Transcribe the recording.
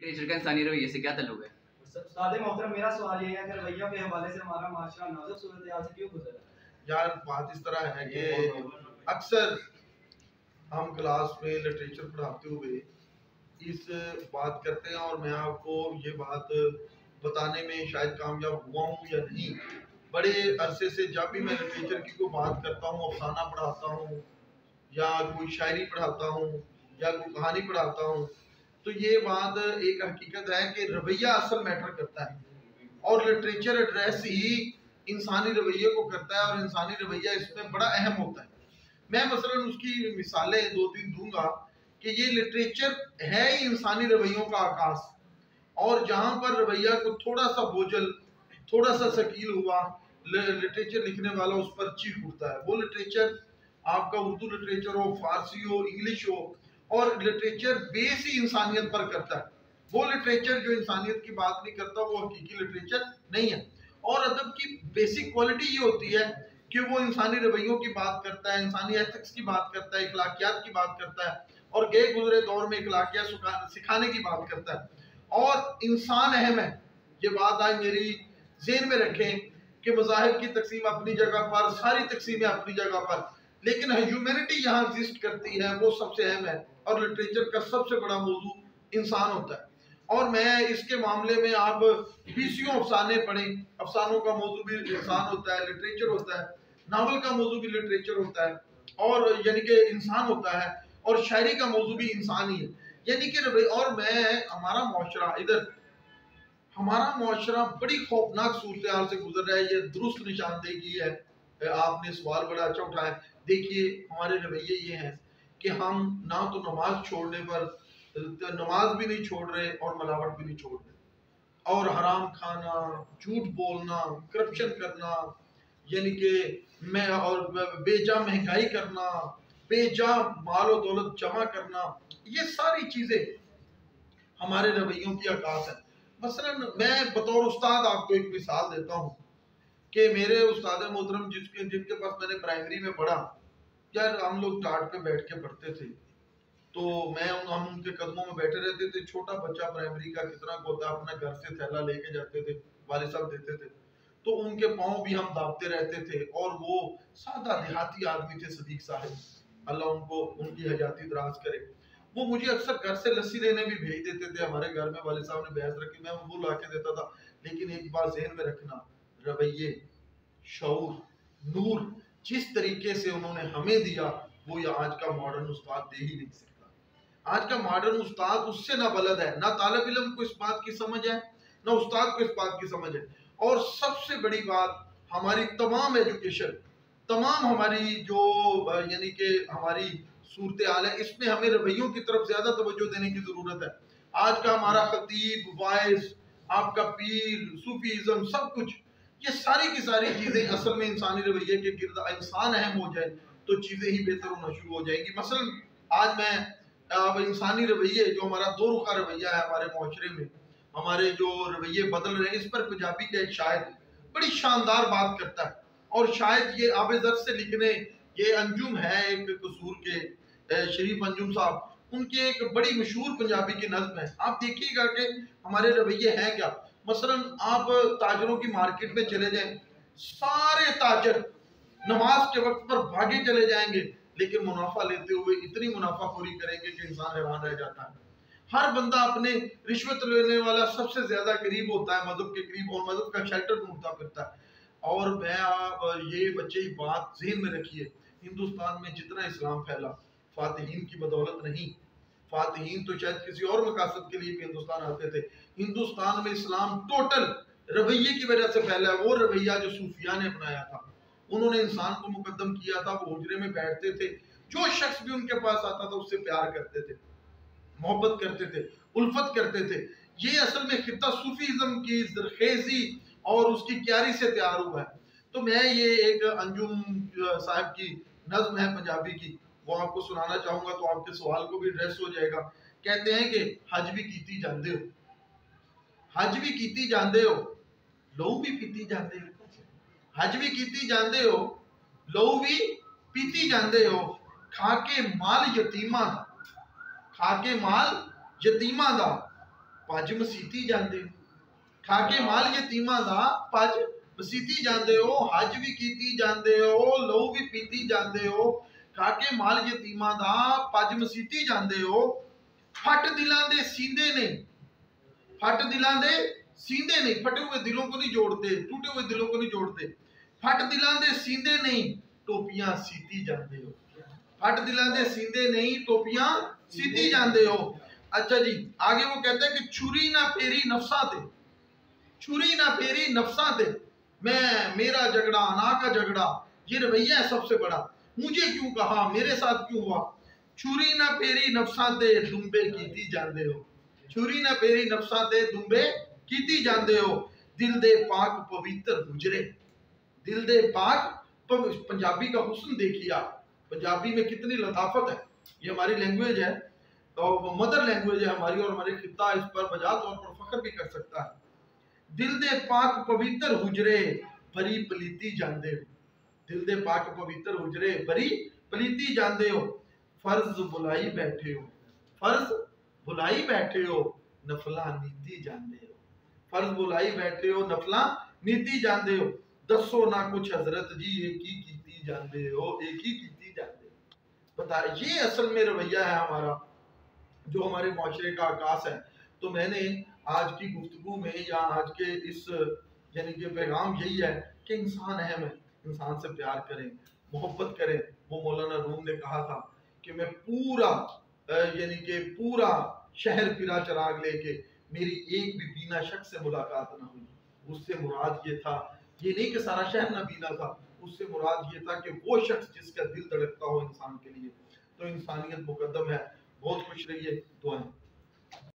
Literature का इंसानी रवैये से क्या ताल्लुक है? उस्ताद मोहतरम, मेरा सवाल ये है कि रवैया के हवाले से हमारा माशरा नाजुक सूरत-ए-हाल से क्यों गुजरा? यार बात इस तरह है कि अक्सर हम क्लास में लिटरेचर पढ़ाते हुए इस बात करते हैं, और मैं आपको ये बात बताने में शायद कामयाब हुआ हूँ या नहीं। बड़े अरसे से जब भी मैं लिटरेचर की कोई बात करता हूँ, अफसाना पढ़ाता हूँ या कोई शायरी पढ़ाता हूँ या कोई कहानी पढ़ाता हूँ, तो ये बात एक हकीकत है कि रवैया असल मैटर करता है, और लिटरेचर एड्रेस ही इंसानी रवैये को करता है, और इंसानी रवैया इसमें बड़ा अहम होता है। मैं मसलन उसकी मिसालें दो तीन दूंगा कि ये लिटरेचर है ही इंसानी रवैयों का आकाश, और जहाँ पर रवैया को थोड़ा सा बोझल, थोड़ा सा शकील हुआ, लिटरेचर लिखने वाला उस पर चीख उठता है। वो लिटरेचर आपका उर्दू लिटरेचर हो, फारसी हो, इंग्लिश हो, और लिटरेचर बेस ही इंसानियत पर करता है। वो लिटरेचर जो इंसानियत की बात नहीं करता वो हकीकी लिटरेचर नहीं है। और अदब की बेसिक क्वालिटी ये होती है कि वो इंसानी रवैयों की बात करता है, इंसानी एथिक्स की बात करता है, इखलाकियात की बात करता है, और गए गुजरे दौर में इखलाकियात सिखाने की बात करता है। और इंसान अहम है, ये बात आज मेरी ज़हन में रखें कि मज़ाहिब की तकसीम अपनी जगह पर, सारी तकसीमें अपनी जगह पर, लेकिन ह्यूमैनिटी यहाँ एग्जिस्ट करती है, वो सबसे अहम है। और लिटरेचर का सबसे बड़ा मौजू इंसान होता है। और मैं इसके मामले में आप बीसियों अफसाने पढ़ें, अफसानों का मौजू भी इंसान होता है, लिटरेचर होता है, नावल का मौजू भी लिटरेचर होता है, और यानी कि इंसान होता है, और शायरी का मौजू भी इंसान ही है, यानी कि। और मैं हमारा मुआशरा इधर, हमारा मुआशरा बड़ी खौफनाक सूरत हाल से गुजर रहा है। ये दुरुस्त निशानदेही है। आपने सवाल बड़ा अच्छा उठाया। देखिए हमारे रवैये ये हैं कि हम ना तो नमाज छोड़ने पर, नमाज भी नहीं छोड़ रहे और मिलावट भी नहीं छोड़ रहे, और हराम खाना, झूठ बोलना, करप्शन करना, यानी कि मैं और बेजा महंगाई करना, बेजा माल और दौलत जमा करना, ये सारी चीजें हमारे रवैयों की आकाश है। मसलन मैं बतौर उस्ताद आपको एक मिसाल देता हूँ कि मेरे उस्ताद मोहतरम जिनके पास मैंने प्राइमरी में पढ़ा, यार हम लोग टाट पे बैठ के पढ़ते थे, तो हम उनके कदमों में बैठे रहते थे। छोटा बच्चा प्राइमरी का कितना होता, अपना घर से थैला लेके जाते थे, वाले साहब देते थे, तो उनके पाँव भी हम दाबते रहते थे। और वो सादा देहाती आदमी थे, सदीक साहब, अल्लाह उनको उनकी हयाती दराज करे। वो मुझे अक्सर घर से लस्सी लेने भी भेज देते थे। हमारे घर में वाले साहब ने भैंस रखी, मैं वो ला के देता था। लेकिन एक बात ज़हन में रखना, रवैये, शऊर, नूर जिस तरीके से उन्होंने हमें दिया, वो ये आज का मॉडर्न उस्ताद दे ही नहीं सकता। आज का मॉडर्न उस्ताद उससे ना बलद है, ना तालिब इल्म को इस बात की समझ है, ना उस्ताद को इस बात की समझ है। और सबसे बड़ी बात, हमारी तमाम एजुकेशन, तमाम हमारी जो यानी कि हमारी सूरत हाल है, इसमें हमें रवैयों की तरफ ज्यादा तवज्जो देने की जरूरत है। आज का हमारा खतीब, वाइस, आपका पीर, सूफीज़म, सब कुछ, ये सारी की सारी चीजें असल में इंसानी रवैये के गिर्द, इंसान अहम हो जाए तो चीजें ही बेहतर होना शुरू हो जाएंगी। मसलन आज मैं अब इंसानी रवैये, जो हमारा दो रुखा रवैया है हमारे मुआशरे में, हमारे जो रवैये बदल रहे हैं, इस पर पंजाबी का एक शायर बड़ी शानदार बात करता है। और शायद ये आबे ज़र से लिखने, ये अंजुम है एक कसूर के शरीफ अंजुम साहब, उनकी एक बड़ी मशहूर पंजाबी की नज़्म है। आप देखिएगा कि हमारे रवैये हैं क्या। मसलन आप ताजरों की मार्केट में चले जाएं, सारे ताजर नमाज के वक्त पर भागे चले जाएंगे, लेकिन मुनाफा लेते हुए इतनी मुनाफाखोरी करेंगे कि इंसान हैरान रह जाता है। हर बंदा अपने रिश्वत लेने वाला सबसे ज्यादा करीब होता है मजहब के करीब, और मजहब का शेल्टर ढूंढता फिरता है। और मैं आप ये बच्चे ही बात ज़हन में रखिए, हिंदुस्तान में जितना इस्लाम फैला, फातिहीन की बदौलत नहीं। फातिहीन तो शायद किसी और मकासद के लिए भी हिंदुस्तान आते थे। हिंदुस्तान में इस्लाम टोटल रवैये की वजह से फैला है। वो रवैया जो सूफिया ने अपनाया था, उन्होंने इंसान को मुकद्दम किया था। वो हुजरे में बैठते थे, जो शख्स भी उनके पास आता था उससे प्यार करते थे, मोहब्बत करते थे, उल्फत करते थे। ये असल में खित्ता सूफीज़म की ज़रखेज़ी और उसकी क्यारी से तैयार हुआ है। तो मैं ये एक अंजुम साहब की नज़्म है पंजाबी की, वो आपको सुनाना चाहूँगा, तो आपके सवाल को भी एड्रेस हो जाएगा। कहते हैं कि हज भी कीती जांदे हो, हज भी कीती जांदे हो, लहू भी पीती जांदे हो, हज भी कीती जांदे हो, लहू भी पीती जांदे हो, खाके माल यतीमा दा, खाके माल यतीमा दा, पज मसीती जाते हो, खा के माल यतीमां दा पज मसीती जाते हो, हज भी कीती जाते हो, लहू भी पीती जाते हो, खा के माल यतीमां दा पज मसीती जाते हो। फट दिलां दे सींदे नहीं, फट दिलां दे सींदे नहीं, फटे हुए दिलों को नहीं जोड़ते, टूटे हुए दिलों को नहीं जोड़ते। फट दिलां दे सींदे नहीं, टोपियां सीती जाते हो, फट दिलां दे सींदे नहीं, टोपियां सीती जाते हो। अच्छा जी, आगे वो कहते हैं कि छुरी ना फेरी नफसा ते, छुरी ना फेरी नफसा ते, मैं मेरा झगड़ा ना का झगड़ा, ये रवैया है सबसे बड़ा, मुझे क्यों कहा, मेरे साथ क्यों हुआ। छुरी ना फेरी नफसा ते, दुंबे कीती जाते हो, छुरी ना फेरी नफसा ते, दुंबे कीती जाते हो। दिल दे पाक पवित्र गुजरे, दिल दे पाक, पंजाबी का हुस्न देखिए, पंजाबी में कितनी लताफत है। ये हमारी लैंग्वेज है, तो मदर लैंग्वेज है हमारी, और हमारे खिता इस पर बजा तौर पर फख्र भी कर सकता है। दिल दे पाक पवित्र हुजरे, भरी पलीती जाते हो, दिल दे पाक पवित्र हुजरे, भरी पलीती जाते हो। फर्ज बुलाई बैठे हो, फर्ज बुलाई बैठे हो, नफला नीति जाते हो, फर्ज बुलाई बैठे हो, नफला नीति जाते हो। दसो ना कुछ हजरत जी, एक ही कीती जाते हो, एक ही कीती जाते हो। बता, ये असल में रवैया है हमारा, जो हमारे माशरे का आकाश है। तो मैंने आज की गुफ्तगू में या आज के इस यानी कि पैगाम यही है कि इंसान अहम है, इंसान से प्यार करें, मोहब्बत करें। वो मौलाना रूम ने कहा था कि मैं पूरा यानी कि पूरा शहर फिरा चिराग लेके, मेरी एक भी बीना शख्स से मुलाकात ना हुई। उससे मुराद ये था, ये नहीं कि सारा शहर ना बीना था, उससे मुराद ये था कि वो शख्स जिसका दिल धड़कता हो इंसान के लिए। तो इंसानियत मुकद्दम है। बहुत खुश रहिए, दुआएं।